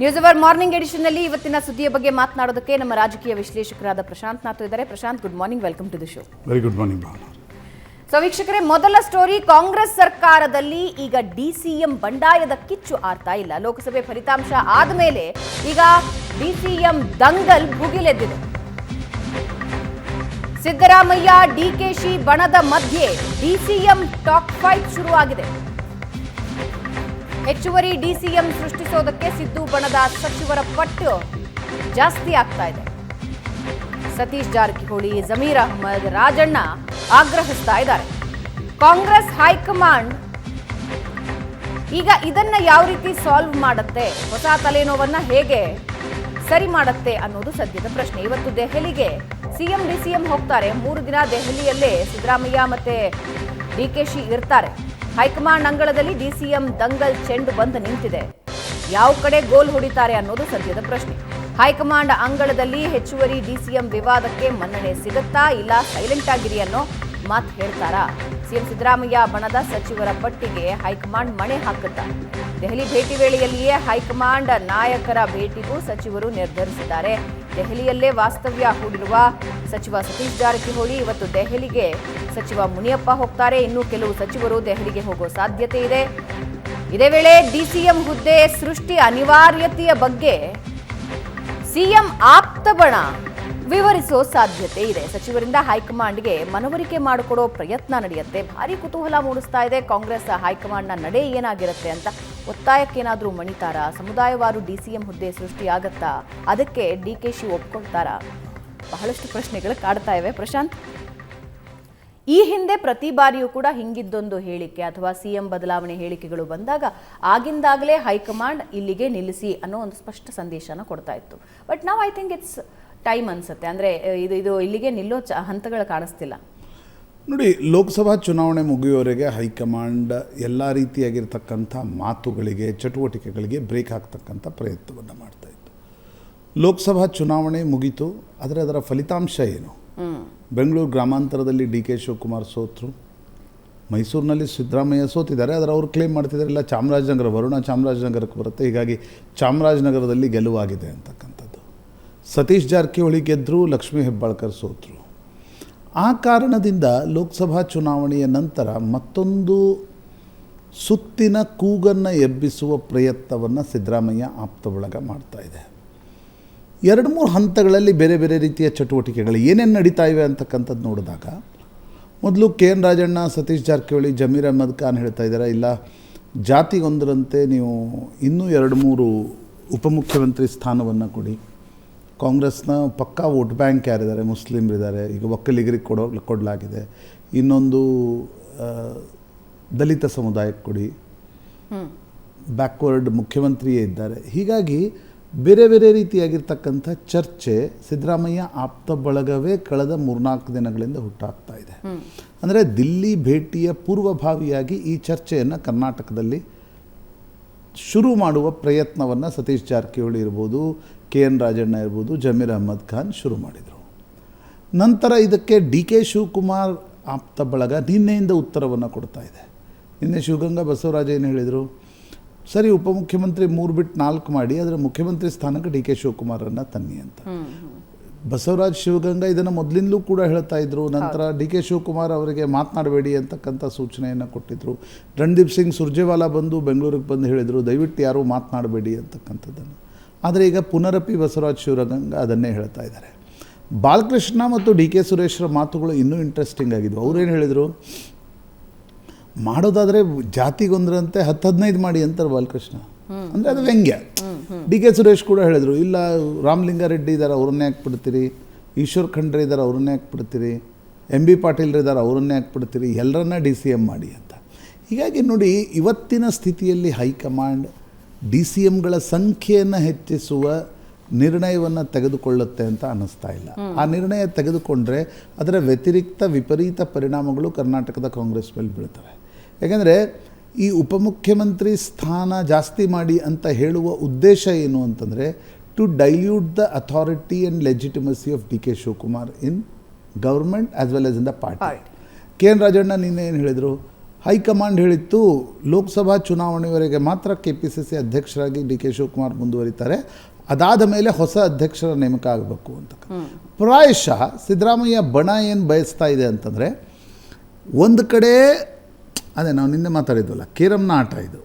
News hour morning ಎಡಿಷನ್ನಲ್ಲಿ ಇವತ್ತಿನ ಸುದ್ದಿಯ ಬಗ್ಗೆ ಮಾತನಾಡೋದಕ್ಕೆ ನಮ್ಮ ರಾಜಕೀಯ ವಿಶ್ಲೇಷಕರಾದ ಪ್ರಶಾಂತ್ ನಾಥ್ ಇದ್ದಾರೆ. Prashanth, good morning, welcome to the show. Very good morning Bhavana. So ವೀಕ್ಷಕರೇ, ಮೊದಲ ಸ್ಟೋರಿ, ಕಾಂಗ್ರೆಸ್ ಸರ್ಕಾರದಲ್ಲಿ ಈಗ ಡಿಸಿಎಂ ಬಂಡಾಯದ ಕಿಚ್ಚು ಆರ್ತಾ ಇಲ್ಲ. ಲೋಕಸಭೆ ಫಲಿತಾಂಶ ಆದಮೇಲೆ ಈಗ ಡಿಸಿಎಂ ದಂಗಲ್ ಭುಗಿಲೆದ್ದಿದೆ. ಸಿದ್ದರಾಮಯ್ಯ ಡಿಕೆಶಿ ಬಣದ ಮಧ್ಯೆ ಡಿಸಿಎಂ ಟಾಕ್ ಫೈಟ್ ಶುರುವಾಗಿದೆ. ಹೆಚ್ಚುವರಿ ಡಿಸಿಎಂ ಸೃಷ್ಟಿಸೋದಕ್ಕೆ ಸಿದ್ದು ಬಣದ ಸಚಿವರ ಪಟ್ಟು ಜಾಸ್ತಿ ಆಗ್ತಾ ಇದೆ. ಸತೀಶ್ ಜಾರಕಿಹೊಳಿ, ಜಮೀರ್ ಅಹ್ಮದ್, ರಾಜಣ್ಣ ಆಗ್ರಹಿಸ್ತಾ ಇದ್ದಾರೆ. ಕಾಂಗ್ರೆಸ್ ಹೈಕಮಾಂಡ್ ಈಗ ಇದನ್ನ ಯಾವ ರೀತಿ ಸಾಲ್ವ್ ಮಾಡುತ್ತೆ, ಹೊಸ ತಲೆನೋವನ್ನ ಹೇಗೆ ಸರಿ ಮಾಡುತ್ತೆ ಅನ್ನೋದು ಸದ್ಯದ ಪ್ರಶ್ನೆ. ಇವತ್ತು ದೆಹಲಿಗೆ ಸಿಎಂ ಡಿಸಿಎಂ ಹೋಗ್ತಾರೆ. 3 ದಿನ ದೆಹಲಿಯಲ್ಲೇ ಸಿದ್ದರಾಮಯ್ಯ ಮತ್ತೆ ಡಿಕೆಶಿ ಇರ್ತಾರೆ. ಹೈಕಮಾಂಡ್ ಅಂಗಳದಲ್ಲಿ ಡಿಸಿಎಂ ದಂಗಲ್ ಚೆಂಡು ಬಂದು ನಿಂತಿದೆ. ಯಾವ ಕಡೆ ಗೋಲ್ ಹೊಡಿತಾರೆ ಅನ್ನೋದು ಸದ್ಯದ ಪ್ರಶ್ನೆ. ಹೈಕಮಾಂಡ್ ಅಂಗಳದಲ್ಲಿ ಹೆಚ್ಚುವರಿ ಡಿಸಿಎಂ ವಿವಾದಕ್ಕೆ ಮನ್ನಣೆ ಸಿಗುತ್ತಾ, ಇಲ್ಲ ಸೈಲೆಂಟ್ ಆಗಿರಿ ಅನ್ನೋ ಮಾತು ಹೇಳ್ತಾರಾ? ಸಿಎಂ ಸಿದ್ದರಾಮಯ್ಯ ಬಣದ ಸಚಿವರ ಪಟ್ಟಿಗೆ ಹೈಕಮಾಂಡ್ ಮಣೆ ಹಾಕುತ್ತಾ? ದೆಹಲಿ ಭೇಟಿ ವೇಳೆಯಲ್ಲಿಯೇ ಹೈಕಮಾಂಡ್ ನಾಯಕರ ಭೇಟಿಗೂ ಸಚಿವರು ನಿರ್ಧರಿಸಿದ್ದಾರೆ. ದೆಹಲಿಯಲ್ಲೇ ವಾಸ್ತವ್ಯ ಹೂಡಿರುವ ಸಚಿವ ಸತೀಶ್ ಜಾರಕಿಹೊಳಿ ಇವತ್ತು ದೆಹಲಿಗೆ ಸಚಿವ ಮುನಿಯಪ್ಪ ಹೋಗ್ತಾರೆ. ಇನ್ನು ಕೆಲವು ಸಚಿವರು ದೆಹಲಿಗೆ ಹೋಗೋ ಸಾಧ್ಯತೆ ಇದೆ. ಇದೇ ವೇಳೆ ಡಿಸಿಎಂ ಹುದ್ದೆ ಸೃಷ್ಟಿ ಅನಿವಾರ್ಯತೆಯ ಬಗ್ಗೆ ಸಿಎಂ ಆಪ್ತ ಬಣ ವಿವರಿಸೋ ಸಾಧ್ಯತೆ ಇದೆ. ಸಚಿವರಿಂದ ಹೈಕಮಾಂಡ್ಗೆ ಮನವರಿಕೆ ಮಾಡಿಕೊಡೋ ಪ್ರಯತ್ನ ನಡೆಯುತ್ತೆ. ಭಾರಿ ಕುತೂಹಲ ಮೂಡಿಸ್ತಾ ಇದೆ ಕಾಂಗ್ರೆಸ್ ಹೈಕಮಾಂಡ್ನ ನಡೆ ಏನಾಗಿರುತ್ತೆ ಅಂತ. ಒತ್ತಾಯಕ್ಕೇನಾದರೂ ಮಣಿತಾರಾ? ಸಮುದಾಯವಾರು ಡಿಸಿಎಂ ಹುದ್ದೆ ಸೃಷ್ಟಿಯಾಗತ್ತಾ? ಅದಕ್ಕೆ ಡಿಕೆಶಿ ಒಪ್ಕೊಳ್ತಾರಾ? ಬಹಳಷ್ಟು ಪ್ರಶ್ನೆಗಳು ಕಾಡ್ತಾ ಇವೆ. ಪ್ರಶಾಂತ್, ಈ ಹಿಂದೆ ಪ್ರತಿ ಬಾರಿಯೂ ಕೂಡ ಹಿಂಗಿದ್ದೊಂದು ಹೇಳಿಕೆ ಅಥವಾ ಸಿಎಂ ಬದಲಾವಣೆ ಹೇಳಿಕೆಗಳು ಬಂದಾಗ ಆಗಿಂದಾಗಲೇ ಹೈಕಮಾಂಡ್ ಇಲ್ಲಿಗೆ ನಿಲ್ಲಿಸಿ ಅನ್ನೋ ಒಂದು ಸ್ಪಷ್ಟ ಸಂದೇಶನ ಕೊಡ್ತಾ ಇತ್ತು. ಬಟ್ ನಾವು ಐ ಥಿಂಕ್ ಇಟ್ಸ್ ಟೈಮ್ ಅನ್ಸುತ್ತೆ. ಅಂದರೆ ಇದು ಇಲ್ಲಿಗೆ ನಿಲ್ಲೋ ಹಂತಗಳು ಕಾಣಿಸ್ತಿಲ್ಲ. ನೋಡಿ, ಲೋಕಸಭಾ ಚುನಾವಣೆ ಮುಗಿಯುವವರೆಗೆ ಹೈಕಮಾಂಡ್ ಎಲ್ಲ ರೀತಿಯಾಗಿರ್ತಕ್ಕಂಥ ಮಾತುಗಳಿಗೆ, ಚಟುವಟಿಕೆಗಳಿಗೆ ಬ್ರೇಕ್ ಹಾಕ್ತಕ್ಕಂಥ ಪ್ರಯತ್ನವನ್ನು ಮಾಡ್ತಾ ಇತ್ತು. ಲೋಕಸಭಾ ಚುನಾವಣೆ ಮುಗೀತು, ಆದರೆ ಅದರ ಫಲಿತಾಂಶ ಏನು? ಬೆಂಗಳೂರು ಗ್ರಾಮಾಂತರದಲ್ಲಿ ಡಿ.ಕೆ. ಶಿವಕುಮಾರ್ ಸೋತರು. ಮೈಸೂರಿನಲ್ಲಿ ಸಿದ್ದರಾಮಯ್ಯ ಸೋತಿದ್ದಾರೆ. ಆದರೆ ಅವರು ಕ್ಲೇಮ್ ಮಾಡ್ತಿದ್ದಾರೆ ಇಲ್ಲ ಚಾಮರಾಜನಗರ, ವರುಣ ಚಾಮರಾಜನಗರಕ್ಕೆ ಬರುತ್ತೆ, ಹೀಗಾಗಿ ಚಾಮರಾಜನಗರದಲ್ಲಿ ಗೆಲುವಾಗಿದೆ ಅಂತಕ್ಕಂಥದ್ದು. ಸತೀಶ್ ಜಾರಕಿಹೊಳಿ ಗೆದ್ದರು, ಲಕ್ಷ್ಮೀ ಹೆಬ್ಬಾಳ್ಕರ್ ಸೋತರು. ಆ ಕಾರಣದಿಂದ ಲೋಕಸಭಾ ಚುನಾವಣೆಯ ನಂತರ ಮತ್ತೊಂದು ಸುತ್ತಿನ ಕೂಗನ್ನು ಎಬ್ಬಿಸುವ ಪ್ರಯತ್ನವನ್ನು ಸಿದ್ದರಾಮಯ್ಯ ಆಪ್ತ ಬಳಗ ಮಾಡ್ತಾ ಇದೆ. 2-3 ಹಂತಗಳಲ್ಲಿ ಬೇರೆ ಬೇರೆ ರೀತಿಯ ಚಟುವಟಿಕೆಗಳು ಏನೇನು ನಡೀತಾ ಇವೆ ಅಂತಕ್ಕಂಥದ್ದು ನೋಡಿದಾಗ, ಮೊದಲು ಕೆ.ಎನ್. ರಾಜಣ್ಣ, ಸತೀಶ್ ಜಾರಕಿಹೊಳಿ, ಜಮೀರ್ ಅಹ್ಮದ್ ಖಾನ್ ಹೇಳ್ತಾ ಇದ್ದಾರೆ ಇಲ್ಲ ಜಾತಿಗೊಂದರಂತೆ ನೀವು ಇನ್ನೂ 2-3 ಉಪಮುಖ್ಯಮಂತ್ರಿ ಸ್ಥಾನವನ್ನು ಕೊಡಿ. ಕಾಂಗ್ರೆಸ್ನ ಪಕ್ಕಾ ವೋಟ್ ಬ್ಯಾಂಕ್ ಯಾರಿದ್ದಾರೆ? ಮುಸ್ಲಿಮರಿದ್ದಾರೆ. ಈಗ ಒಕ್ಕಲಿಗರಿಗೆ ಕೊಡಲಾಗಿದೆ. ಇನ್ನೊಂದು ದಲಿತ ಸಮುದಾಯಕ್ಕೆ ಕೊಡಿ. ಬ್ಯಾಕ್ವರ್ಡ್ ಮುಖ್ಯಮಂತ್ರಿಯೇ ಇದ್ದಾರೆ. ಹೀಗಾಗಿ ಬೇರೆ ಬೇರೆ ರೀತಿಯಾಗಿರ್ತಕ್ಕಂಥ ಚರ್ಚೆ ಸಿದ್ದರಾಮಯ್ಯ ಆಪ್ತ ಬಳಗವೇ ಕಳೆದ 3-4 ದಿನಗಳಿಂದ ಹುಟ್ಟಾಗ್ತಾ ಇದೆ. ಅಂದರೆ ದಿಲ್ಲಿ ಭೇಟಿಯ ಪೂರ್ವಭಾವಿಯಾಗಿ ಈ ಚರ್ಚೆಯನ್ನು ಕರ್ನಾಟಕದಲ್ಲಿ ಶುರು ಮಾಡುವ ಪ್ರಯತ್ನವನ್ನು ಸತೀಶ್ ಜಾರಕಿಹೊಳಿ ಇರ್ಬೋದು, ಕೆ.ಎನ್. ರಾಜಣ್ಣ ಇರ್ಬೋದು, ಜಮೀರ್ ಅಹ್ಮದ್ ಖಾನ್ ಶುರು ಮಾಡಿದರು. ನಂತರ ಇದಕ್ಕೆ ಡಿ.ಕೆ. ಶಿವಕುಮಾರ್ ಆಪ್ತ ಬಳಗ ನಿನ್ನೆಯಿಂದ ಉತ್ತರವನ್ನು ಕೊಡ್ತಾ ಇದೆ. ನಿನ್ನೆ ಶಿವಗಂಗಾ ಬಸವರಾಜ ಏನು ಹೇಳಿದರು? ಸರಿ, ಉಪಮುಖ್ಯಮಂತ್ರಿ 3 ಬಿಟ್ಟು 4 ಮಾಡಿ, ಆದರೆ ಮುಖ್ಯಮಂತ್ರಿ ಸ್ಥಾನಕ್ಕೆ ಡಿ.ಕೆ. ಶಿವಕುಮಾರನ್ನು ತನ್ನಿ ಅಂತ. ಬಸವರಾಜ್ ಶಿವಗಂಗಾ ಇದನ್ನು ಮೊದಲಿಂದಲೂ ಕೂಡ ಹೇಳ್ತಾ ಇದ್ರು. ನಂತರ ಡಿ.ಕೆ. ಶಿವಕುಮಾರ್ ಅವರಿಗೆ ಮಾತನಾಡಬೇಡಿ ಅಂತಕ್ಕಂಥ ಸೂಚನೆಯನ್ನು ಕೊಟ್ಟಿದ್ದರು. ರಣದೀಪ್ ಸಿಂಗ್ ಸುರ್ಜೇವಾಲಾ ಬಂದು ಬೆಂಗಳೂರಿಗೆ ಬಂದು ಹೇಳಿದರು ದಯವಿಟ್ಟು ಯಾರೂ ಮಾತನಾಡಬೇಡಿ ಅಂತಕ್ಕಂಥದ್ದನ್ನು. ಆದರೆ ಈಗ ಪುನರಪಿ ಬಸವರಾಜ್ ಶಿವಗಂಗಾ ಅದನ್ನೇ ಹೇಳ್ತಾ ಇದ್ದಾರೆ. ಬಾಲಕೃಷ್ಣ ಮತ್ತು ಡಿ.ಕೆ. ಸುರೇಶ್ರ ಮಾತುಗಳು ಇನ್ನೂ ಇಂಟ್ರೆಸ್ಟಿಂಗ್ ಆಗಿದ್ವು. ಅವರೇನು ಹೇಳಿದರು? ಮಾಡೋದಾದರೆ ಜಾತಿಗೊಂದರಂತೆ 10-15 ಮಾಡಿ ಅಂತಾರೆ ಬಾಲಕೃಷ್ಣ. ಅಂದರೆ ಅದು ವ್ಯಂಗ್ಯ. ಡಿ.ಕೆ. ಸುರೇಶ್ ಕೂಡ ಹೇಳಿದರು ಇಲ್ಲ ರಾಮಲಿಂಗಾರೆಡ್ಡಿ ಇದ್ದಾರೆ ಅವ್ರನ್ನೇ ಹಾಕ್ಬಿಡ್ತೀರಿ, ಈಶ್ವರ್ ಖಂಡ್ರೆ ಇದ್ದಾರೆ ಅವ್ರನ್ನೇ ಹಾಕ್ಬಿಡ್ತೀರಿ, ಎಂ.ಬಿ. ಪಾಟೀಲ್ರು ಇದ್ದಾರೆ ಅವ್ರನ್ನೇ ಹಾಕ್ಬಿಡ್ತೀರಿ, ಎಲ್ಲರನ್ನ ಡಿ.ಸಿ.ಎಂ ಮಾಡಿ ಅಂತ. ಹೀಗಾಗಿ ನೋಡಿ, ಇವತ್ತಿನ ಸ್ಥಿತಿಯಲ್ಲಿ ಹೈಕಮಾಂಡ್ ಡಿ.ಸಿ.ಎಂಗಳ ಸಂಖ್ಯೆಯನ್ನು ಹೆಚ್ಚಿಸುವ ನಿರ್ಣಯವನ್ನು ತೆಗೆದುಕೊಳ್ಳುತ್ತೆ ಅಂತ ಅನ್ನಿಸ್ತಾ ಇಲ್ಲ. ಆ ನಿರ್ಣಯ ತೆಗೆದುಕೊಂಡ್ರೆ ಅದರ ವ್ಯತಿರಿಕ್ತ ವಿಪರೀತ ಪರಿಣಾಮಗಳು ಕರ್ನಾಟಕದ ಕಾಂಗ್ರೆಸ್ ಮೇಲೆ ಬೀಳ್ತವೆ. ಯಾಕೆಂದರೆ ಈ ಉಪಮುಖ್ಯಮಂತ್ರಿ ಸ್ಥಾನ ಜಾಸ್ತಿ ಮಾಡಿ ಅಂತ ಹೇಳುವ ಉದ್ದೇಶ ಏನು ಅಂತಂದರೆ to dilute the authority and legitimacy of DK. Shivakumar in government as well as in the party. KN. Rajanna ನಿನ್ನೆ ಏನು ಹೇಳಿದರು? ಹೈಕಮಾಂಡ್ ಹೇಳಿತ್ತು ಲೋಕಸಭಾ ಚುನಾವಣೆಯವರೆಗೆ ಮಾತ್ರ KPCC ಅಧ್ಯಕ್ಷರಾಗಿ DK ಶಿವಕುಮಾರ್ ಮುಂದುವರಿತಾರೆ, ಅದಾದ ಮೇಲೆ ಹೊಸ ಅಧ್ಯಕ್ಷರ ನೇಮಕ ಆಗಬೇಕು ಅಂತ. ಪ್ರಾಯಶಃ ಸಿದ್ದರಾಮಯ್ಯ ಬಣ ಏನು ಬಯಸ್ತಾ ಇದೆ ಅಂತಂದರೆ, ಒಂದು ಕಡೆ ಅದೇ ನಾವು ನಿನ್ನೆ ಮಾತಾಡಿದ್ವಲ್ಲ, ಕೇರಮ್ನ ಆಟ ಇದು,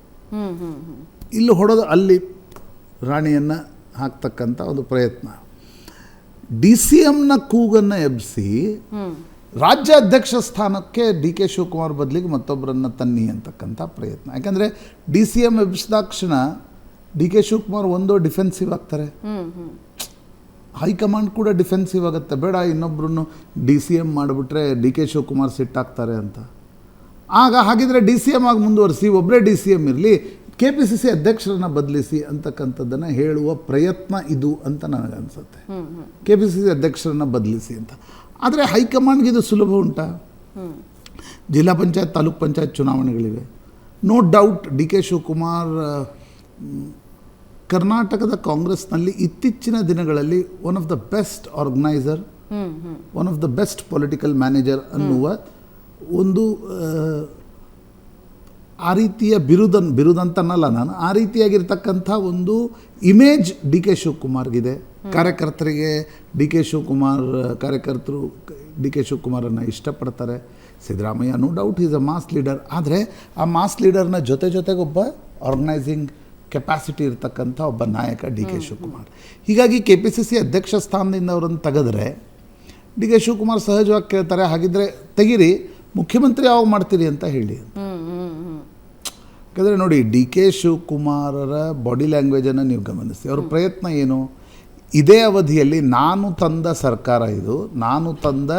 ಇಲ್ಲಿ ಹೊಡೆದು ಅಲ್ಲಿ ರಾಣಿಯನ್ನು ಹಾಕ್ತಕ್ಕಂಥ ಒಂದು ಪ್ರಯತ್ನ. DCMನ ಕೂಗನ್ನು ಎಬ್ಬಿಸಿ ರಾಜ್ಯ ಅಧ್ಯಕ್ಷ ಸ್ಥಾನಕ್ಕೆ DK ಶಿವಕುಮಾರ್ ಬದಲಿಗೆ ಮತ್ತೊಬ್ಬರನ್ನು ತನ್ನಿ ಅಂತಕ್ಕಂಥ ಪ್ರಯತ್ನ. ಯಾಕಂದರೆ DCM ಎಬ್ಬಿಸಿದಾಕ್ಷಣ DK ಶಿವಕುಮಾರ್ ಒಂದು ಡಿಫೆನ್ಸಿವ್ ಆಗ್ತಾರೆ, ಹೈಕಮಾಂಡ್ ಕೂಡ ಡಿಫೆನ್ಸಿವ್ ಆಗುತ್ತೆ. ಬೇಡ ಇನ್ನೊಬ್ಬರನ್ನು DCM ಮಾಡಿಬಿಟ್ರೆ DK ಶಿವಕುಮಾರ್ ಸಿಟ್ಟಾಗ್ತಾರೆ ಅಂತ. ಹಾಗಿದ್ರೆ DCM ಆಗಿ ಮುಂದುವರಿಸಿ, ಒಬ್ಬರೇ DCM ಇರಲಿ, KPCC ಅಧ್ಯಕ್ಷರನ್ನು ಬದಲಿಸಿ ಅಂತಕ್ಕಂಥದ್ದನ್ನು ಹೇಳುವ ಪ್ರಯತ್ನ ಇದು ಅಂತ ನನಗನ್ಸುತ್ತೆ. KPCC ಅಧ್ಯಕ್ಷರನ್ನು ಬದಲಿಸಿ ಅಂತ. ಆದರೆ ಹೈಕಮಾಂಡ್ಗೆ ಇದು ಸುಲಭ ಉಂಟಾ? ಜಿಲ್ಲಾ ಪಂಚಾಯತ್, ತಾಲೂಕ್ ಪಂಚಾಯತ್ ಚುನಾವಣೆಗಳಿವೆ. ನೋ ಡೌಟ್ DK ಶಿವಕುಮಾರ್ ಕರ್ನಾಟಕದ ಕಾಂಗ್ರೆಸ್ನಲ್ಲಿ ಇತ್ತೀಚಿನ ದಿನಗಳಲ್ಲಿ one of the best organiser, one of the best political manager ಅನ್ನುವ ಒಂದು ಆ ರೀತಿಯ ಬಿರುದಂತನಲ್ಲ ನಾನು, ಆ ರೀತಿಯಾಗಿರ್ತಕ್ಕಂಥ ಒಂದು ಇಮೇಜ್ DK ಶಿವಕುಮಾರ್ಗಿದೆ. ಕಾರ್ಯಕರ್ತರಿಗೆ ಕಾರ್ಯಕರ್ತರು DK ಶಿವಕುಮಾರನ್ನು ಇಷ್ಟಪಡ್ತಾರೆ. Siddaramaiah no doubt is a mass leader, ಆದರೆ ಆ ಮಾಸ್ ಲೀಡರ್ನ ಜೊತೆಗೊಬ್ಬ ಆರ್ಗನೈಸಿಂಗ್ ಕೆಪಾಸಿಟಿ ಇರತಕ್ಕಂಥ ಒಬ್ಬ ನಾಯಕ DK ಶಿವಕುಮಾರ್. ಹೀಗಾಗಿ KPCC ಅಧ್ಯಕ್ಷ ಸ್ಥಾನದಿಂದ ಅವರನ್ನು ತೆಗೆದ್ರೆ DK ಶಿವಕುಮಾರ್ ಸಹಜವಾಗಿ ಕೇಳ್ತಾರೆ, ಹಾಗಿದ್ರೆ ತೆಗೀರಿ, ಮುಖ್ಯಮಂತ್ರಿ ಯಾವಾಗ ಮಾಡ್ತೀರಿ ಅಂತ ಹೇಳಿ ಅಂತ. ಯಾಕಂದರೆ ನೋಡಿ, DK ಶಿವಕುಮಾರರ ಬಾಡಿ ಲ್ಯಾಂಗ್ವೇಜನ್ನು ನೀವು ಗಮನಿಸಿ. ಅವ್ರ ಪ್ರಯತ್ನ ಏನು? ಇದೇ ಅವಧಿಯಲ್ಲಿ ನಾನು ತಂದ ಸರ್ಕಾರ ಇದು, ನಾನು ತಂದ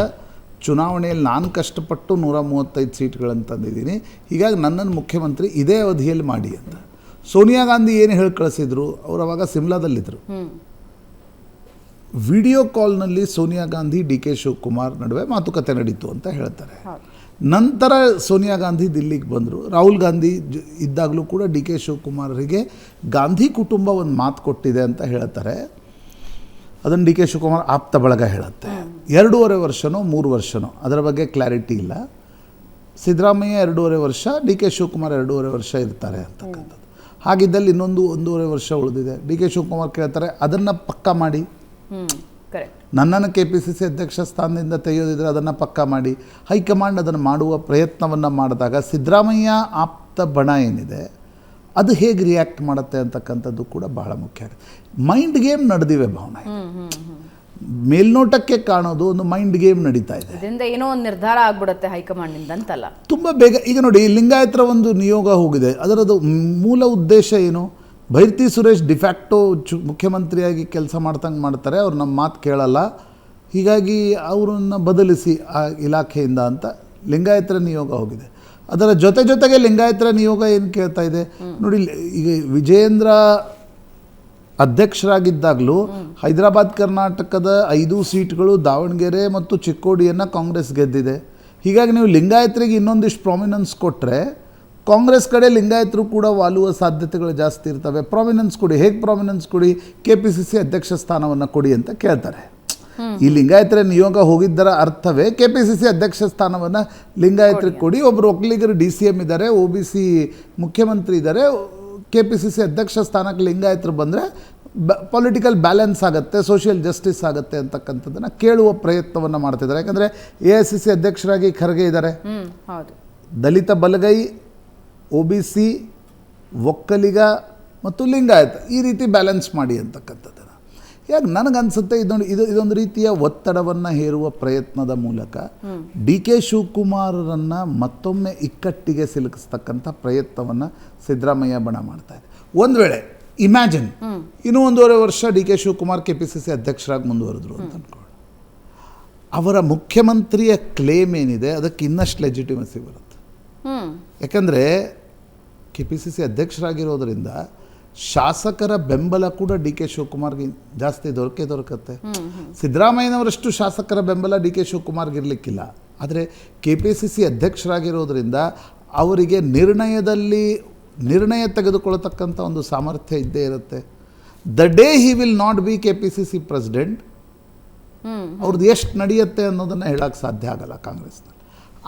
ಚುನಾವಣೆಯಲ್ಲಿ ನಾನು ಕಷ್ಟಪಟ್ಟು 135 ಸೀಟ್ಗಳನ್ನು ತಂದಿದ್ದೀನಿ, ಹೀಗಾಗಿ ನನ್ನನ್ನು ಮುಖ್ಯಮಂತ್ರಿ ಇದೇ ಅವಧಿಯಲ್ಲಿ ಮಾಡಿ ಅಂತ. ಸೋನಿಯಾ ಗಾಂಧಿ ಏನು ಹೇಳಿ ಕಳಿಸಿದ್ರು, ಅವರು ಅವಾಗ ಸಿಮ್ಲಾದಲ್ಲಿದ್ದರು. ವಿಡಿಯೋ ಕಾಲ್ನಲ್ಲಿ ಸೋನಿಯಾ ಗಾಂಧಿ DK ಶಿವಕುಮಾರ್ ನಡುವೆ ಮಾತುಕತೆ ನಡೀತು ಅಂತ ಹೇಳ್ತಾರೆ. ನಂತರ ಸೋನಿಯಾ ಗಾಂಧಿ ದಿಲ್ಲಿಗೆ ಬಂದರು. ರಾಹುಲ್ ಗಾಂಧಿ ಇದ್ದಾಗಲೂ ಕೂಡ DK ಶಿವಕುಮಾರರಿಗೆ ಗಾಂಧಿ ಕುಟುಂಬ ಒಂದು ಮಾತು ಕೊಟ್ಟಿದೆ ಅಂತ ಹೇಳ್ತಾರೆ. ಅದನ್ನು DK ಶಿವಕುಮಾರ್ ಆಪ್ತ ಬಳಗ ಹೇಳುತ್ತೆ. 2.5 ವರ್ಷನೋ 3 ವರ್ಷನೋ ಅದರ ಬಗ್ಗೆ ಕ್ಲಾರಿಟಿ ಇಲ್ಲ. ಸಿದ್ದರಾಮಯ್ಯ 2.5 ವರ್ಷ, DK ಶಿವಕುಮಾರ್ 2.5 ವರ್ಷ ಇರ್ತಾರೆ ಅಂತಕ್ಕಂಥದ್ದು. ಹಾಗಿದ್ದಲ್ಲಿ ಇನ್ನೊಂದು 1.5 ವರ್ಷ ಉಳಿದಿದೆ. DK ಶಿವಕುಮಾರ್ ಕೇಳ್ತಾರೆ, ಅದನ್ನು ಪಕ್ಕಾ ಮಾಡಿ, ನನ್ನನ್ನು KPCC ಅಧ್ಯಕ್ಷ ಸ್ಥಾನದಿಂದ ತೆಗೆಯೋದಿದ್ರೆ ಅದನ್ನು ಪಕ್ಕಾ ಮಾಡಿ. ಹೈಕಮಾಂಡ್ ಅದನ್ನು ಮಾಡುವ ಪ್ರಯತ್ನವನ್ನು ಮಾಡಿದಾಗ ಸಿದ್ದರಾಮಯ್ಯ ಆಪ್ತ ಬಣ ಏನಿದೆ ಅದು ಹೇಗೆ ರಿಯಾಕ್ಟ್ ಮಾಡುತ್ತೆ ಅಂತಕ್ಕಂಥದ್ದು ಕೂಡ ಬಹಳ ಮುಖ್ಯ ಆಗುತ್ತೆ. ಮೈಂಡ್ ಗೇಮ್ ನಡೆದಿವೆ ಭಾವನೆ, ಮೇಲ್ನೋಟಕ್ಕೆ ಕಾಣೋದು ಒಂದು ಮೈಂಡ್ ಗೇಮ್ ನಡೀತಾ ಇದೆ. ಇದರಿಂದ ಏನೋ ಒಂದು ನಿರ್ಧಾರ ಆಗ್ಬಿಡುತ್ತೆ ಹೈಕಮಾಂಡ್ನಿಂದ ಅಂತಲ್ಲ, ತುಂಬ ಬೇಗ. ಈಗ ನೋಡಿ, ಲಿಂಗಾಯತರ ಒಂದು ನಿಯೋಗ ಹೋಗಿದೆ, ಅದರದ್ದು ಮೂಲ ಉದ್ದೇಶ ಏನು? ಭೈರತಿ ಸುರೇಶ್ ಡಿಫ್ಯಾಕ್ಟೋ ಮುಖ್ಯಮಂತ್ರಿಯಾಗಿ ಕೆಲಸ ಮಾಡ್ತಾರೆ, ಅವ್ರು ನಮ್ಮ ಮಾತು ಕೇಳಲ್ಲ, ಹೀಗಾಗಿ ಅವರನ್ನು ಬದಲಿಸಿ ಆ ಇಲಾಖೆಯಿಂದ ಅಂತ ಲಿಂಗಾಯತರ ನಿಯೋಗ ಹೋಗಿದೆ. ಅದರ ಜೊತೆಗೆ ಲಿಂಗಾಯತರ ನಿಯೋಗ ಏನು ಕೇಳ್ತಾ ಇದೆ ನೋಡಿ, ಈಗ ವಿಜಯೇಂದ್ರ ಅಧ್ಯಕ್ಷರಾಗಿದ್ದಾಗಲೂ ಹೈದರಾಬಾದ್ ಕರ್ನಾಟಕದ 5 ಸೀಟ್ಗಳು ದಾವಣಗೆರೆ ಮತ್ತು ಚಿಕ್ಕೋಡಿಯನ್ನು ಕಾಂಗ್ರೆಸ್ ಗೆದ್ದಿದೆ. ಹೀಗಾಗಿ ನೀವು ಲಿಂಗಾಯತರಿಗೆ ಇನ್ನೊಂದಿಷ್ಟು ಪ್ರಾಮಿನೆನ್ಸ್ ಕೊಟ್ಟರೆ ಕಾಂಗ್ರೆಸ್ ಕಡೆ ಲಿಂಗಾಯತರು ಕೂಡ ವಾಲುವ ಸಾಧ್ಯತೆಗಳು ಜಾಸ್ತಿ ಇರ್ತವೆ. ಪ್ರಾಮಿನೆನ್ಸ್ ಕೊಡಿ. ಹೇಗೆ ಪ್ರಾಮಿನೆನ್ಸ್ ಕೊಡಿ? KPCC ಅಧ್ಯಕ್ಷ ಸ್ಥಾನವನ್ನು ಕೊಡಿ ಅಂತ ಕೇಳ್ತಾರೆ. ಈ ಲಿಂಗಾಯತರ ನಿಯೋಗ ಹೋಗಿದ್ದರ ಅರ್ಥವೇ KPCC ಅಧ್ಯಕ್ಷ ಸ್ಥಾನವನ್ನು ಲಿಂಗಾಯತರಿಗೆ ಕೊಡಿ. ಒಬ್ಬರು ಒಕ್ಕಲಿಗರು DCM ಇದ್ದಾರೆ, OBC ಮುಖ್ಯಮಂತ್ರಿ ಇದ್ದಾರೆ, KPCC ಅಧ್ಯಕ್ಷ ಸ್ಥಾನಕ್ಕೆ ಲಿಂಗಾಯತರು ಬಂದರೆ ಪೊಲಿಟಿಕಲ್ ಬ್ಯಾಲೆನ್ಸ್ ಆಗುತ್ತೆ, ಸೋಷಿಯಲ್ ಜಸ್ಟಿಸ್ ಆಗುತ್ತೆ ಅಂತಕ್ಕಂಥದ್ದನ್ನು ಕೇಳುವ ಪ್ರಯತ್ನವನ್ನು ಮಾಡ್ತಿದ್ದಾರೆ. ಯಾಕಂದರೆ AICC ಅಧ್ಯಕ್ಷರಾಗಿ ಖರ್ಗೆ ಇದ್ದಾರೆ, ದಲಿತ ಬಲಗೈ, OBC, ಒಕ್ಕಲಿಗ ಮತ್ತು ಲಿಂಗಾಯತ, ಈ ರೀತಿ ಬ್ಯಾಲೆನ್ಸ್ ಮಾಡಿ ಅಂತಕ್ಕಂಥದ್ದನ್ನು. ಯಾಕೆ ನನಗನ್ಸುತ್ತೆ ಇದೊಂದು ರೀತಿಯ ಒತ್ತಡವನ್ನು ಹೇರುವ ಪ್ರಯತ್ನದ ಮೂಲಕ DK ಶಿವಕುಮಾರರನ್ನು ಮತ್ತೊಮ್ಮೆ ಇಕ್ಕಟ್ಟಿಗೆ ಸಿಲುಕಿಸ್ತಕ್ಕಂಥ ಪ್ರಯತ್ನವನ್ನು ಸಿದ್ದರಾಮಯ್ಯ ಬಣ ಮಾಡ್ತಾ ಇದೆ. ಒಂದು ವೇಳೆ ಇಮ್ಯಾಜಿನ್ ಇನ್ನೂ 1.5 ವರ್ಷ DK ಶಿವಕುಮಾರ್ KPCC ಅಧ್ಯಕ್ಷರಾಗಿ ಮುಂದುವರೆದ್ರು ಅಂತ ಅಂದ್ಕೊಳ್ಳಿ, ಅವರ ಮುಖ್ಯಮಂತ್ರಿಯ ಕ್ಲೇಮ್ ಏನಿದೆ ಅದಕ್ಕೆ ಇನ್ನಷ್ಟು ಲೆಜಿಟಿಮಸಿ ಬರುತ್ತೆ. ಯಾಕಂದರೆ KPCC ಅಧ್ಯಕ್ಷರಾಗಿರೋದ್ರಿಂದ ಶಾಸಕರ ಬೆಂಬಲ ಕೂಡ DK ಶಿವಕುಮಾರ್ಗೆ ಜಾಸ್ತಿ ದೊರಕುತ್ತೆ. ಸಿದ್ದರಾಮಯ್ಯನವರಷ್ಟು ಶಾಸಕರ ಬೆಂಬಲ DK ಶಿವಕುಮಾರ್ಗೆ ಇರಲಿಕ್ಕಿಲ್ಲ. ಆದರೆ KPCC ಅಧ್ಯಕ್ಷರಾಗಿರೋದ್ರಿಂದ ಅವರಿಗೆ ನಿರ್ಣಯ ತೆಗೆದುಕೊಳ್ಳತಕ್ಕಂಥ ಒಂದು ಸಾಮರ್ಥ್ಯ ಇದ್ದೇ ಇರುತ್ತೆ. The day he will not be KPCC president, ಅವ್ರದ್ದು ಎಷ್ಟು ನಡೆಯುತ್ತೆ ಅನ್ನೋದನ್ನು ಹೇಳೋಕ್ಕೆ ಸಾಧ್ಯ ಆಗಲ್ಲ ಕಾಂಗ್ರೆಸ್ನಲ್ಲಿ.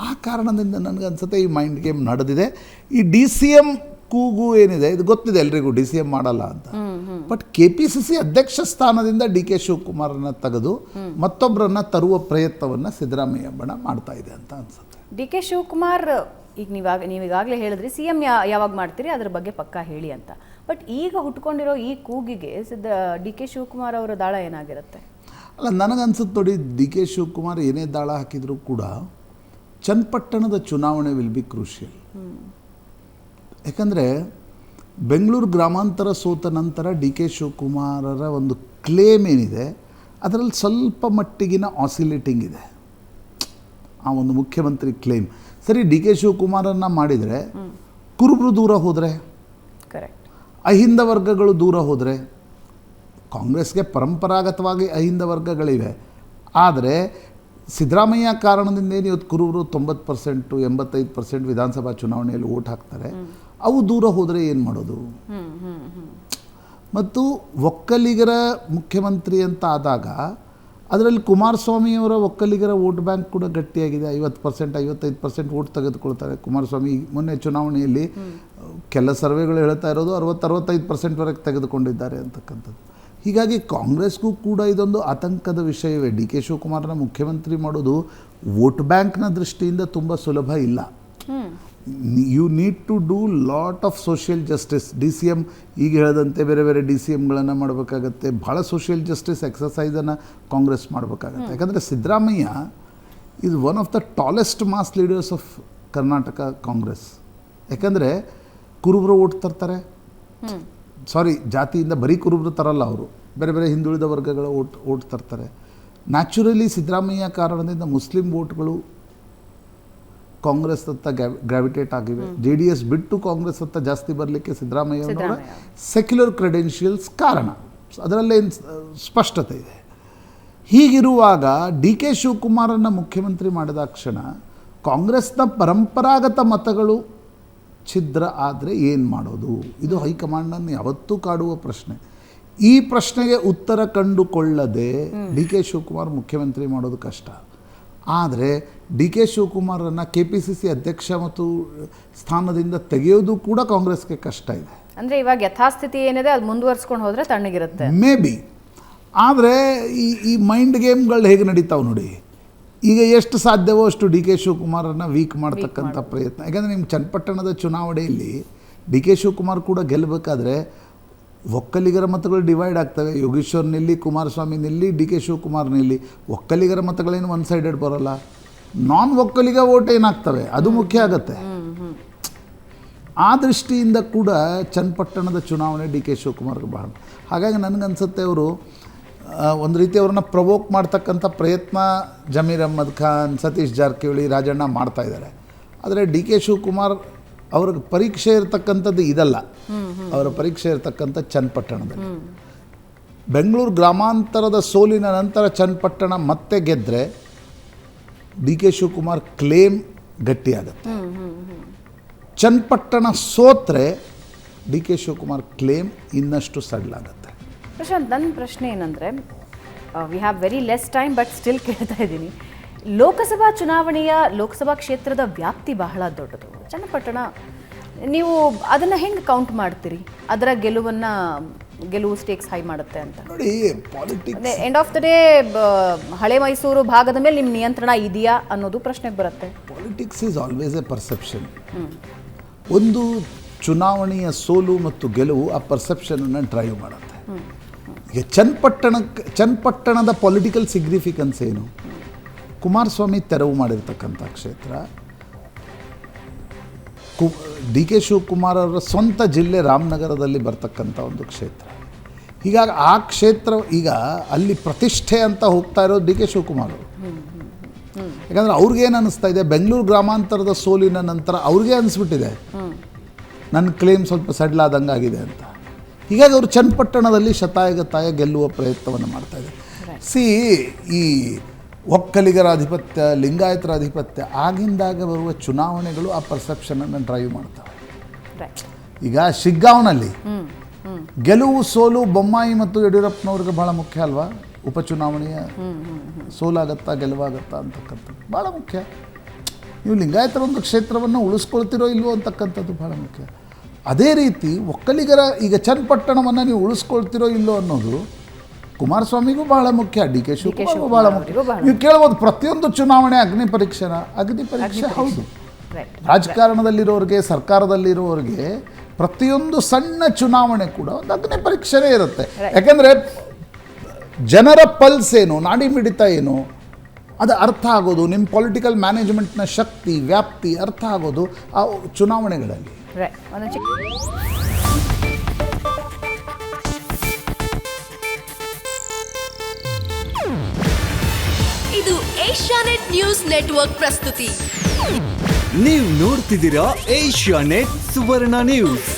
ಆ ಕಾರಣದಿಂದ ನನಗನ್ಸುತ್ತೆ ಈ ಮೈಂಡ್ ಗೇಮ್ ನಡೆದಿದೆ. ಈ ಡಿ ಸಿ ಎಮ್ ಕೂಗು ಏನಿದೆ ಇದು ಗೊತ್ತಿದೆ ಎಲ್ರಿಗೂ, ಡಿ ಸಿ ಎಮ್ ಮಾಡಲ್ಲ ಅಂತ. ಬಟ್ KPCC ಅಧ್ಯಕ್ಷ ಸ್ಥಾನದಿಂದ DK ಶಿವಕುಮಾರನ್ನ ತೆಗೆದು ಮತ್ತೊಬ್ಬರನ್ನ ತರುವ ಪ್ರಯತ್ನವನ್ನು ಸಿದ್ದರಾಮಯ್ಯ ಬಣ ಮಾಡ್ತಾ ಇದೆ ಅಂತ ಅನ್ಸುತ್ತೆ. DK ಶಿವಕುಮಾರ್ ಈಗ ನೀವೀಗಾಗಲೇ ಹೇಳಿದ್ರಿ CM ಯಾವಾಗ ಮಾಡ್ತೀರಿ ಅದ್ರ ಬಗ್ಗೆ ಪಕ್ಕಾ ಹೇಳಿ ಅಂತ. ಬಟ್ ಈಗ ಹುಟ್ಕೊಂಡಿರೋ ಈ ಕೂಗಿಗೆ DK ಶಿವಕುಮಾರ್ ಅವರ ದಾಳ ಏನಾಗಿರುತ್ತೆ? ಅಲ್ಲ, ನನಗನ್ಸುತ್ತೆ ನೋಡಿ, DK ಶಿವಕುಮಾರ್ ಏನೇ ದಾಳ ಹಾಕಿದರೂ ಕೂಡ ಚನ್ನಪಟ್ಟಣದ ಚುನಾವಣೆ ವಿಲ್ ಬಿ ಕ್ರೂಷಿಯಲ್. ಯಾಕಂದರೆ ಬೆಂಗಳೂರು ಗ್ರಾಮಾಂತರ ಸೋತ ನಂತರ DK ಶಿವಕುಮಾರರ ಒಂದು ಕ್ಲೇಮ್ ಏನಿದೆ ಅದರಲ್ಲಿ ಸ್ವಲ್ಪ ಮಟ್ಟಿಗಿನ ಆಸಿಲೇಟಿಂಗ್ ಇದೆ. ಆ ಒಂದು ಮುಖ್ಯಮಂತ್ರಿ ಕ್ಲೇಮ್ ಸರಿ, DK ಶಿವಕುಮಾರನ್ನು ಮಾಡಿದರೆ ಕುರುಬರು ದೂರ ಹೋದರೆ, ಕರೆಕ್ಟ್, ಅಹಿಂದ ವರ್ಗಗಳು ದೂರ ಹೋದರೆ, ಕಾಂಗ್ರೆಸ್ಗೆ ಪರಂಪರಾಗತವಾಗಿ ಅಹಿಂದ ವರ್ಗಗಳಿವೆ. ಆದರೆ ಸಿದ್ದರಾಮಯ್ಯ ಕಾರಣದಿಂದ ಏನು ಇವತ್ತು ಕುರುಬರು 90% 85% ವಿಧಾನಸಭಾ ಚುನಾವಣೆಯಲ್ಲಿ ಓಟ್ ಹಾಕ್ತಾರೆ, ಅವು ದೂರ ಹೋದರೆ ಏನು ಮಾಡೋದು? ಮತ್ತು ಒಕ್ಕಲಿಗರ ಮುಖ್ಯಮಂತ್ರಿ ಅಂತ ಆದಾಗ ಅದರಲ್ಲಿ ಕುಮಾರಸ್ವಾಮಿಯವರ ಒಕ್ಕಲಿಗರ ವೋಟ್ ಬ್ಯಾಂಕ್ ಕೂಡ ಗಟ್ಟಿಯಾಗಿದೆ. 50% 55% ವೋಟ್ ತೆಗೆದುಕೊಳ್ತಾರೆ ಕುಮಾರಸ್ವಾಮಿ. ಮೊನ್ನೆ ಚುನಾವಣೆಯಲ್ಲಿ ಕೆಲ ಸರ್ವೆಗಳು ಹೇಳ್ತಾ ಇರೋದು 60-65%ವರೆಗೆ ತೆಗೆದುಕೊಂಡಿದ್ದಾರೆ ಅಂತಕ್ಕಂಥದ್ದು. ಹೀಗಾಗಿ ಕಾಂಗ್ರೆಸ್ಗೂ ಕೂಡ ಇದೊಂದು ಆತಂಕದ ವಿಷಯವೇ. DK ಶಿವಕುಮಾರನ ಮುಖ್ಯಮಂತ್ರಿ ಮಾಡೋದು ವೋಟ್ ಬ್ಯಾಂಕ್ನ ದೃಷ್ಟಿಯಿಂದ ತುಂಬ ಸುಲಭ ಇಲ್ಲ. You need to do lot of social justice. DCM ಈಗ ಹೇಳಿದಂತೆ ಬೇರೆ ಬೇರೆ DCMಗಳನ್ನು ಮಾಡಬೇಕಾಗತ್ತೆ. ಭಾಳ ಸೋಷಿಯಲ್ ಜಸ್ಟಿಸ್ ಎಕ್ಸಸೈಸನ್ನು ಕಾಂಗ್ರೆಸ್ ಮಾಡಬೇಕಾಗತ್ತೆ. ಯಾಕಂದರೆ Siddaramaiah is one of the tallest mass leaders of Karnataka Congress. ಯಾಕಂದರೆ ಕುರುಬರು ಓಟ್ ತರ್ತಾರೆ, ಜಾತಿಯಿಂದ ಬರೀ ಕುರುಬರು ತರಲ್ಲ, ಅವರು ಬೇರೆ ಬೇರೆ ಹಿಂದುಳಿದ ವರ್ಗಗಳ ಓಟ್ ತರ್ತಾರೆ. ನ್ಯಾಚುರಲಿ ಸಿದ್ದರಾಮಯ್ಯ ಕಾರಣದಿಂದ ಮುಸ್ಲಿಂ ವೋಟ್ಗಳು ಕಾಂಗ್ರೆಸ್ ಹತ್ತ ಗ್ರಾವಿಟೇಟ್ ಆಗಿವೆ. JDS ಬಿಟ್ಟು ಕಾಂಗ್ರೆಸ್ ಹತ್ತ ಜಾಸ್ತಿ ಬರಲಿಕ್ಕೆ ಸಿದ್ದರಾಮಯ್ಯ ಸೆಕ್ಯುಲರ್ ಕ್ರೆಡೆನ್ಷಿಯಲ್ಸ್ ಕಾರಣ, ಅದರಲ್ಲೇನು ಸ್ಪಷ್ಟತೆ ಇದೆ. ಹೀಗಿರುವಾಗ DK ಶಿವಕುಮಾರನ್ನು ಮುಖ್ಯಮಂತ್ರಿ ಮಾಡಿದ ಕ್ಷಣ ಕಾಂಗ್ರೆಸ್ನ ಪರಂಪರಾಗತ ಮತಗಳು ಛಿದ್ರ ಆದರೆ ಏನು ಮಾಡೋದು? ಇದು ಹೈಕಮಾಂಡನ್ನು ಯಾವತ್ತೂ ಕಾಡುವ ಪ್ರಶ್ನೆ. ಈ ಪ್ರಶ್ನೆಗೆ ಉತ್ತರ ಕಂಡುಕೊಳ್ಳದೆ DK ಶಿವಕುಮಾರ್ ಮುಖ್ಯಮಂತ್ರಿ ಮಾಡೋದು ಕಷ್ಟ. ಆದರೆ DK ಶಿವಕುಮಾರನ್ನು KPCC ಅಧ್ಯಕ್ಷ ಮತ್ತು ಸ್ಥಾನದಿಂದ ತೆಗೆಯೋದು ಕೂಡ ಕಾಂಗ್ರೆಸ್ಗೆ ಕಷ್ಟ ಇದೆ. ಅಂದರೆ ಇವಾಗ ಯಥಾಸ್ಥಿತಿ ಏನಿದೆ ಅದು ಮುಂದುವರ್ಸ್ಕೊಂಡು ಹೋದರೆ ತಣ್ಣಗಿರುತ್ತೆ ಮೇ ಬಿ. ಆದರೆ ಈ ಮೈಂಡ್ ಗೇಮ್ಗಳು ಹೇಗೆ ನಡೀತಾವೆ ನೋಡಿ, ಈಗ ಎಷ್ಟು ಸಾಧ್ಯವೋ ಅಷ್ಟು DK ಶಿವಕುಮಾರನ್ನು ವೀಕ್ ಮಾಡ್ತಕ್ಕಂಥ ಪ್ರಯತ್ನ. ಯಾಕಂದರೆ ನಿಮ್ಮ ಚನ್ನಪಟ್ಟಣದ ಚುನಾವಣೆಯಲ್ಲಿ DK ಶಿವಕುಮಾರ್ ಕೂಡ ಗೆಲ್ಲಬೇಕಾದ್ರೆ ಒಕ್ಕಲಿಗರ ಮತಗಳು ಡಿವೈಡ್ ಆಗ್ತವೆ. ಯೋಗೇಶ್ವರ್ ನಿಲ್ಲಿ, ಕುಮಾರಸ್ವಾಮಿ ನಿಲ್ಲಿ, DK ಶಿವಕುಮಾರ್ ನಿಲ್ಲಿ. ಒಕ್ಕಲಿಗರ ಮತಗಳೇನು ಒನ್ ಸೈಡೆಡ್ ಬರೋಲ್ಲ, ನಾನ್ ಒಕ್ಕಲಿಗ ವೋಟ್ ಏನಾಗ್ತವೆ ಅದು ಮುಖ್ಯ ಆಗುತ್ತೆ. ಆ ದೃಷ್ಟಿಯಿಂದ ಕೂಡ ಚನ್ನಪಟ್ಟಣದ ಚುನಾವಣೆ DK ಶಿವಕುಮಾರ್ಗೆ ಬಹಳ. ಹಾಗಾಗಿ ನನಗನ್ಸುತ್ತೆ ಅವರು ಒಂದು ರೀತಿ ಅವ್ರನ್ನ ಪ್ರವೋಕ್ ಮಾಡ್ತಕ್ಕಂಥ ಪ್ರಯತ್ನ ಜಮೀರ್ ಅಹ್ಮದ್ ಖಾನ್, ಸತೀಶ್ ಜಾರಕಿಹೊಳಿ, ರಾಜಣ್ಣ ಮಾಡ್ತಾ ಇದ್ದಾರೆ. ಆದರೆ DK ಶಿವಕುಮಾರ್ ಅವ್ರಿಗೆ ಪರೀಕ್ಷೆ ಇರತಕ್ಕಂಥದ್ದು ಇದಲ್ಲ, ಅವರ ಪರೀಕ್ಷೆ ಇರತಕ್ಕಂಥ ಚನ್ನಪಟ್ಟಣದಲ್ಲಿ. ಬೆಂಗಳೂರು ಗ್ರಾಮಾಂತರದ ಸೋಲಿನ ನಂತರ ಚನ್ನಪಟ್ಟಣ ಮತ್ತೆ ಗೆದ್ದರೆ DK ಶಿವಕುಮಾರ್ ಕ್ಲೇಮ್ ಗಟ್ಟಿಯಾಗುತ್ತೆ. ಚನ್ನಪಟ್ಟಣ ಸೋತ್ರೆ DK ಶಿವಕುಮಾರ್ ಕ್ಲೇಮ್ ಇನ್ನಷ್ಟು ಸಡ್ಲಾಗುತ್ತೆ. ಪ್ರಶಾಂತ್, ನನ್ನ ಪ್ರಶ್ನೆ ಏನಂದರೆ, we have very less time but still ಕೇಳ್ತಾ ಇದ್ದೀನಿ. ಲೋಕಸಭಾ ಚುನಾವಣೆಯ ಲೋಕಸಭಾ ಕ್ಷೇತ್ರದ ವ್ಯಾಪ್ತಿ ಬಹಳ ದೊಡ್ಡದು. ಚನ್ನಪಟ್ಟಣ, ನೀವು ಅದನ್ನು ಹೆಂಗೆ ಕೌಂಟ್ ಮಾಡ್ತೀರಿ? ಅದರ ಗೆಲುವು ಸ್ಟೇಕ್ಸ್ ಹೈ ಮಾಡುತ್ತೆ ಅಂತ ನೋಡಿ. Politics end of the day ಹಳೆ ಮೈಸೂರು ಭಾಗದ ಮೇಲೆ ನಿಮ್ಮ ನಿಯಂತ್ರಣ ಇದೆಯಾ ಅನ್ನೋದು ಪ್ರಶ್ನೆಗೆ ಬರುತ್ತೆ. Politics is always A perception. ಒಂದು ಚುನಾವಣೆಯ ಸೋಲು ಮತ್ತು ಗೆಲುವು ಆ ಪರ್ಸೆಪ್ಷನನ್ನು ಡ್ರೈವ್ ಮಾಡುತ್ತೆ. ಈಗ ಚನ್ನಪಟ್ಟಣದ ಪೊಲಿಟಿಕಲ್ ಸಿಗ್ನಿಫಿಕೆನ್ಸ್ ಏನು? ಕುಮಾರಸ್ವಾಮಿ ತೆರವು ಮಾಡಿರ್ತಕ್ಕಂಥ ಕ್ಷೇತ್ರ, DK ಶಿವಕುಮಾರ್ ಅವರ ಸ್ವಂತ ಜಿಲ್ಲೆ ರಾಮನಗರದಲ್ಲಿ ಬರ್ತಕ್ಕಂಥ ಒಂದು ಕ್ಷೇತ್ರ. ಹೀಗಾಗಿ ಆ ಕ್ಷೇತ್ರ ಈಗ ಅಲ್ಲಿ ಪ್ರತಿಷ್ಠೆ ಅಂತ ಹೋಗ್ತಾ ಇರೋದು DK ಶಿವಕುಮಾರ್ ಅವರು. ಯಾಕಂದರೆ ಅವ್ರಿಗೇನು ಅನ್ನಿಸ್ತಾ ಇದೆ, ಬೆಂಗಳೂರು ಗ್ರಾಮಾಂತರದ ಸೋಲಿನ ನಂತರ ಅವ್ರಿಗೆ ಅನಿಸ್ಬಿಟ್ಟಿದೆ ನನ್ನ ಕ್ಲೇಮ್ ಸ್ವಲ್ಪ ಸಡ್ಲಾದಂಗೆ ಆಗಿದೆ ಅಂತ. ಹೀಗಾಗಿ ಅವರು ಚನ್ನಪಟ್ಟಣದಲ್ಲಿ ಶತಾಯಗತಾಯ ಗೆಲ್ಲುವ ಪ್ರಯತ್ನವನ್ನು ಮಾಡ್ತಾಯಿದ್ದಾರೆ. ಈ ಒಕ್ಕಲಿಗರ ಆಧಿಪತ್ಯ, ಲಿಂಗಾಯತರ ಆಧಿಪತ್ಯ ಆಗಿಂದಾಗ ಬರುವ ಚುನಾವಣೆಗಳು ಆ ಪರ್ಸೆಪ್ಷನನ್ನು ಡ್ರೈವ್ ಮಾಡ್ತವೆ. ಈಗ ಶಿಗ್ಗಾಂವ್ನಲ್ಲಿ ಗೆಲುವು ಸೋಲು ಬೊಮ್ಮಾಯಿ ಮತ್ತು ಯಡಿಯೂರಪ್ಪನವ್ರಿಗೆ ಭಾಳ ಮುಖ್ಯ ಅಲ್ವಾ? ಉಪಚುನಾವಣೆಯ ಸೋಲಾಗತ್ತಾ ಗೆಲುವಾಗತ್ತಾ ಅಂತಕ್ಕಂಥದ್ದು ಭಾಳ ಮುಖ್ಯ. ನೀವು ಲಿಂಗಾಯತರ ಒಂದು ಕ್ಷೇತ್ರವನ್ನು ಉಳಿಸ್ಕೊಳ್ತಿರೋ ಇಲ್ವೋ ಅಂತಕ್ಕಂಥದ್ದು ಭಾಳ ಮುಖ್ಯ. ಅದೇ ರೀತಿ ಒಕ್ಕಲಿಗರ ಈಗ ಚನ್ನಪಟ್ಟಣವನ್ನು ನೀವು ಉಳಿಸ್ಕೊಳ್ತಿರೋ ಇಲ್ಲೋ ಅನ್ನೋದು ಕುಮಾರಸ್ವಾಮಿಗೂ ಬಹಳ ಮುಖ್ಯ, ಡಿ ಕೆ ಶಿವಕುಮಾರ್ಗೂ ಬಹಳ ಮುಖ್ಯ. ನೀವು ಕೇಳ್ಬೋದು ಪ್ರತಿಯೊಂದು ಚುನಾವಣೆ ಅಗ್ನಿ ಪರೀಕ್ಷೆ ಹೌದು. ರಾಜಕಾರಣದಲ್ಲಿರೋರಿಗೆ, ಸರ್ಕಾರದಲ್ಲಿರೋರಿಗೆ ಪ್ರತಿಯೊಂದು ಸಣ್ಣ ಚುನಾವಣೆ ಕೂಡ ಒಂದು ಅಗ್ನಿ ಪರೀಕ್ಷೆನೇ ಇರುತ್ತೆ. ಯಾಕೆಂದರೆ ಜನರ ಪಲ್ಸ್ ಏನು, ನಾಡಿ ಮಿಡಿತ ಏನು ಅದು ಅರ್ಥ ಆಗೋದು, ನಿಮ್ಮ ಪೊಲಿಟಿಕಲ್ ಮ್ಯಾನೇಜ್ಮೆಂಟ್ನ ಶಕ್ತಿ ವ್ಯಾಪ್ತಿ ಅರ್ಥ ಆಗೋದು ಆ ಚುನಾವಣೆಗಳಲ್ಲಿ. ಇದು ಏಷ್ಯಾನೆಟ್ ನ್ಯೂಸ್ ನೆಟ್ವರ್ಕ್ ಪ್ರಸ್ತುತಿ. ನೀವು ನೋಡ್ತಿದ್ದೀರಾ ಏಷ್ಯಾನೆಟ್ ಸುವರ್ಣ ನ್ಯೂಸ್.